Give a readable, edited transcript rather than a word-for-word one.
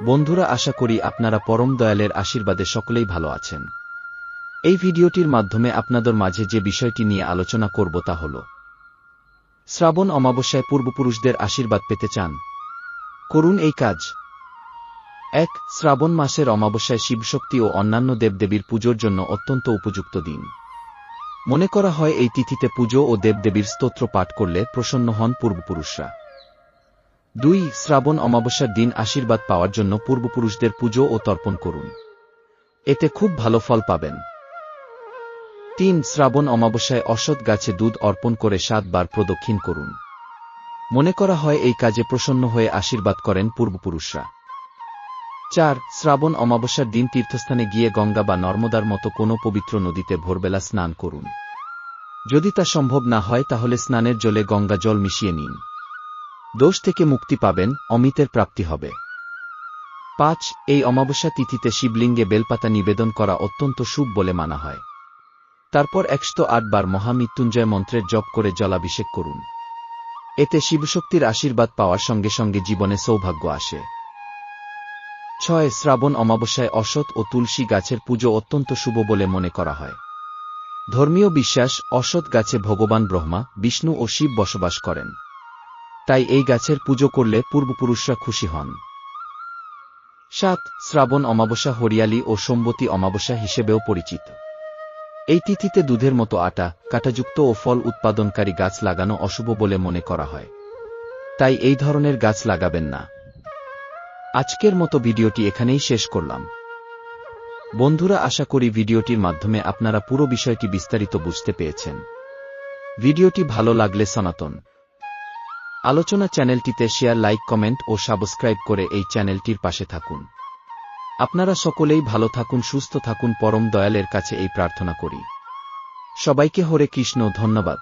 বন্ধুরা, আশা করি আপনারা পরম দয়ালের আশীর্বাদে সকলেই ভালো আছেন। এই ভিডিওটির মাধ্যমে আপনাদের মাঝে যে বিষয়টি নিয়ে আলোচনা করব তা হল শ্রাবণ অমাবস্যায় পূর্বপুরুষদের আশীর্বাদ পেতে চান? করুন এই কাজ। ১. শ্রাবণ মাসের অমাবস্যায় শিবশক্তি ও অন্যান্য দেবদেবীর পুজোর জন্য অত্যন্ত উপযুক্ত দিন। মনে করা হয় এই তিথিতে পুজো ও দেবদেবীর স্তোত্র পাঠ করলে প্রসন্ন হন পূর্বপুরুষরা। ২. শ্রাবণ অমাবস্যার দিন আশীর্বাদ পাওয়ার জন্য পূর্বপুরুষদের পুজো ও তর্পণ করুন, এতে খুব ভালো ফল পাবেন। ৩. শ্রাবণ অমাবস্যায় অশ্বত্থ গাছে দুধ অর্পণ করে ৭ বার প্রদক্ষিণ করুন। মনে করা হয় এই কাজে প্রসন্ন হয়ে আশীর্বাদ করেন পূর্বপুরুষরা। ৪. শ্রাবণ অমাবস্যার দিন তীর্থস্থানে গিয়ে গঙ্গা বা নর্মদার মতো কোনো পবিত্র নদীতে ভোরবেলা স্নান করুন। যদি তা সম্ভব না হয় তাহলে স্নানের জলে গঙ্গা জল মিশিয়ে নিন। দোষ থেকে মুক্তি পাবেন, অমৃতের প্রাপ্তি হবে। ৫. এই অমাবস্যা তিথিতে শিবলিঙ্গে বেলপাতা নিবেদন করা অত্যন্ত শুভ বলে মানা হয়। তারপর ১০৮ বার মহামৃত্যুঞ্জয় মন্ত্রের জপ করে জলাভিষেক করুন। এতে শিবশক্তির আশীর্বাদ পাওয়ার সঙ্গে সঙ্গে জীবনে সৌভাগ্য আসে। ৬. শ্রাবণ অমাবস্যায় অশ্বত্থ ও তুলসী গাছের পুজো অত্যন্ত শুভ বলে মনে করা হয়। ধর্মীয় বিশ্বাস, অশ্বত্থ গাছে ভগবান ব্রহ্মা, বিষ্ণু ও শিব বসবাস করেন। তাই এই গাছের পুজো করলে পূর্বপুরুষরা খুশি হন। ৭. শ্রাবণ অমাবস্যা হরিয়ালি ও সোমবতী অমাবস্যা হিসেবেও পরিচিত। এই তিথিতে দুধের মতো আটা, কাঁটাযুক্ত ও ফল উৎপাদনকারী গাছ লাগানো অশুভ বলে মনে করা হয়। তাই এই ধরনের গাছ লাগাবেন না। আজকের মতো ভিডিওটি এখানেই শেষ করলাম। বন্ধুরা, আশা করি ভিডিওটির মাধ্যমে আপনারা পুরো বিষয়টি বিস্তারিত বুঝতে পেরেছেন। ভিডিওটি ভালো লাগলে সনাতন আলোচনা চ্যানেলটিতে শেয়ার, লাইক, কমেন্ট ও সাবস্ক্রাইব করে এই চ্যানেলটির পাশে থাকুন। আপনারা সকলেই ভালো থাকুন, সুস্থ থাকুন, পরম দয়ালের কাছে এই প্রার্থনা করি। সবাইকে হরে কৃষ্ণ। ধন্যবাদ।